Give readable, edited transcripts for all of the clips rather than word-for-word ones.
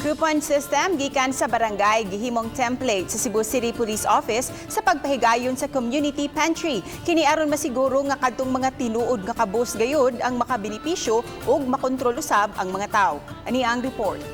Coupon system gikan sa barangay gihimong template sa Cebu City Police Office sa pagpahigayon sa community pantry. Kini aron masiguro nga kadtong mga tinuod nga kabus gayud ang makabenepisyo ug makontrol usab ang mga tawo. Ani ang report.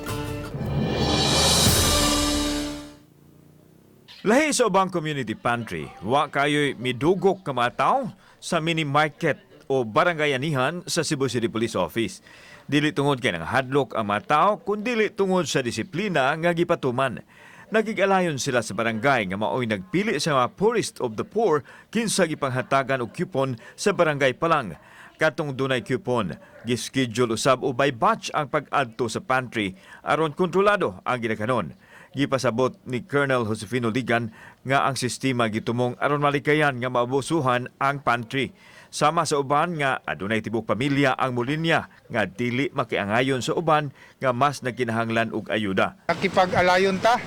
Lahi sa ubang community pantry, wa kayo'y midugok ka mga tawo sa mini market o barangayanihan sa Cebu City Police Office. Dili tungod kay nang hadlok ang mga tao, kundi tungod sa disiplina nga gipatuman. Nagigalayon sila sa barangay nga maoy nagpili sa mga poorest of the poor kinsa gipanghatagan og coupon sa barangay pa lang. Katong dunay coupon, gischedule usab o by batch ang pag-adto sa pantry aron kontrolado ang ginakanon. Gipasabot ni Colonel Josefino Ligan nga ang sistema gitumong aron malikayan nga maabusuhan ang pantry. Sama sa uban nga adunay tibok pamilya ang mulinya nga dili makiangayon sa uban nga mas nagkinahanglan og ayuda. Nakipag-alayon ta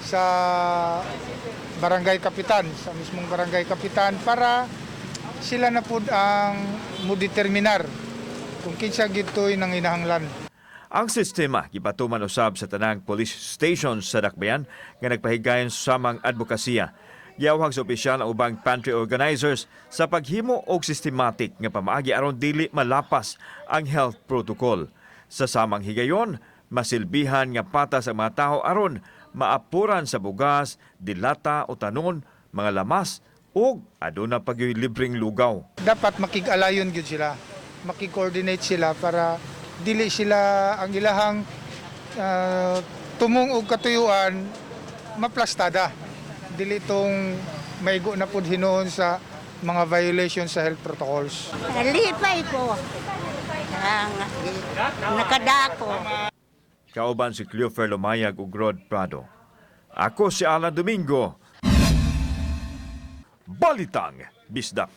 sa barangay kapitan, sa mismong barangay kapitan para sila na pud ang mudeterminar kung kinsa gitoy nang hinahanglan. Ang sistema gipatuman usab sa tanang police stations sa Dakbayan nga nagpahigayon sa samang advokasya. Giyawhag sa opisyal ang ubang pantry organizers sa paghimo og systematic nga pamaagi aron dili malapas ang health protocol. Sa samang higayon, masilbihan nga patas ang mga tawo aron maapuran sa bugas, dilata o tanon, mga lamas ug aduna pagyoy libreng lugaw. Dapat makig-alayon gyud sila, makig-coordinate sila para dili sila ang ilahang tumong og katuyuan maplastada. Dili tong maigo na pud hinuon sa mga violations sa health protocols. Lipay ko. Nakadako. Kauban si Cleofer Lumayag ug Rod Prado. Ako si Alan Domingo. Balitang Bisdak.